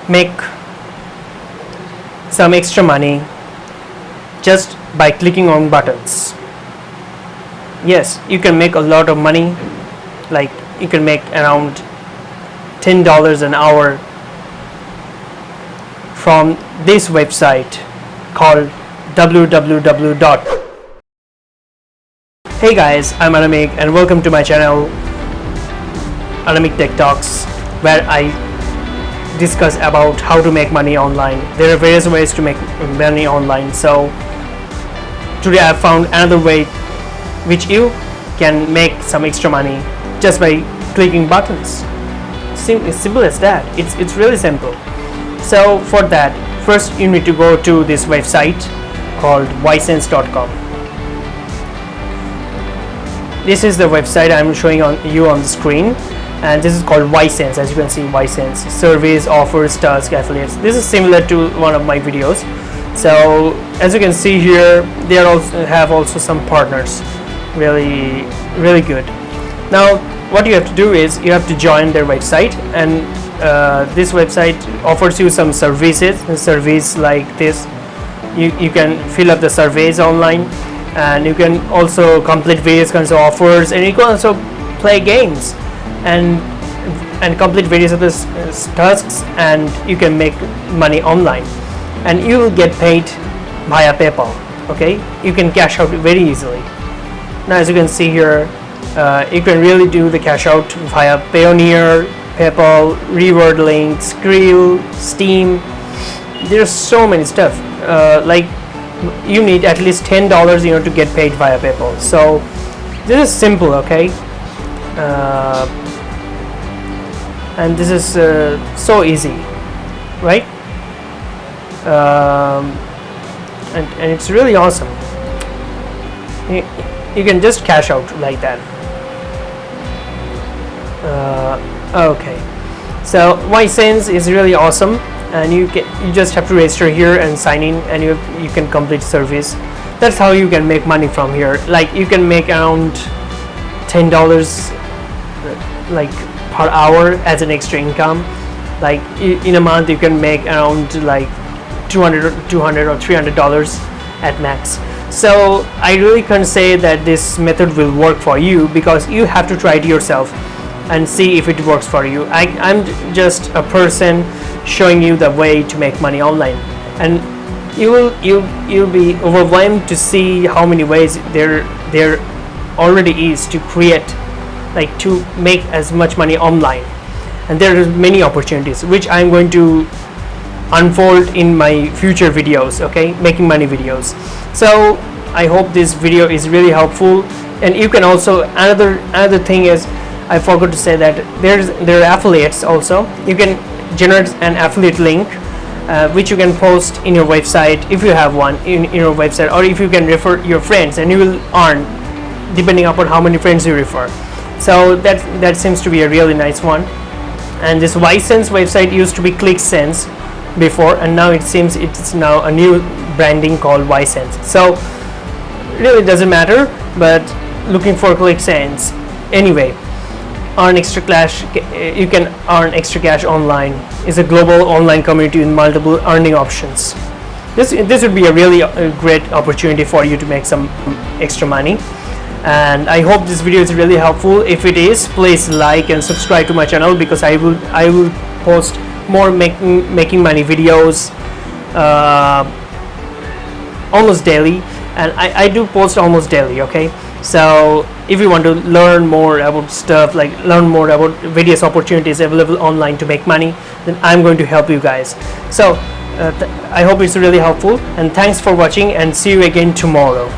make some extra money just by clicking on buttons. Yes, you can make a lot of money, like you can make around $10 an hour from this website called www. Hey guys, I'm Anamik and welcome to my channel Anamik Tech Talks, where I discuss about how to make money online. There are various ways to make money online, so today I found another way which you can make some extra money just by clicking buttons. It's simple as that. It's really simple. So for that, first you need to go to this website called ysense.com. This is the website I'm showing you on the screen, and this is called Ysense. As you can see, Ysense: surveys, offers, tasks, affiliates. This is similar to one of my videos. So as you can see here, they have also some partners. Really good. Now what you have to do is you have to join their website, and this website offers you some surveys like this. You can fill up the surveys online, and you can also complete various kinds of offers, and you can also play games and complete various other tasks, and you can make money online, and you will get paid via PayPal. Okay, you can cash out very easily. Now as you can see here, you can really do the cash out via Payoneer, PayPal, Reward Link, Skrill, Steam. There's so many stuff. Like you need at least $10 to get paid via PayPal. So this is simple, okay? And this is so easy, right? And it's really awesome. You can just cash out like that. Okay, so Ysense is really awesome, and you just have to register here and sign in, and you can complete service. That's how you can make money from here. Like you can make around $10 like per hour as an extra income. Like in a month you can make around like $200 or $300 at max. So I really can't say that this method will work for you, because you have to try it yourself and see if it works for you. I'm just a person showing you the way to make money online, and you'll be overwhelmed to see how many ways there already is to create, like to make as much money online. And there are many opportunities which I'm going to unfold in my future videos, okay, making money videos. So I hope this video is really helpful. And you can also, another thing is, I forgot to say that there are affiliates also. You can generate an affiliate link which you can post in your website if you have one in your website, or if you can refer your friends, and you will earn depending upon how many friends you refer. So that seems to be a really nice one. And this Ysense website used to be ClickSense before, and now it seems it's now a new branding called Ysense. So really doesn't matter, but looking for ClickSense anyway. Earn extra cash. You can earn extra cash online. It's a global online community with multiple earning options. This would be a really great opportunity for you to make some extra money. And I hope this video is really helpful. If it is, please like and subscribe to my channel, because I will post more making money videos almost daily, and I do post almost daily. Okay, so if you want to learn more about stuff, like learn more about various opportunities available online to make money, then I'm going to help you guys. So I hope it's really helpful, and thanks for watching, and see you again tomorrow.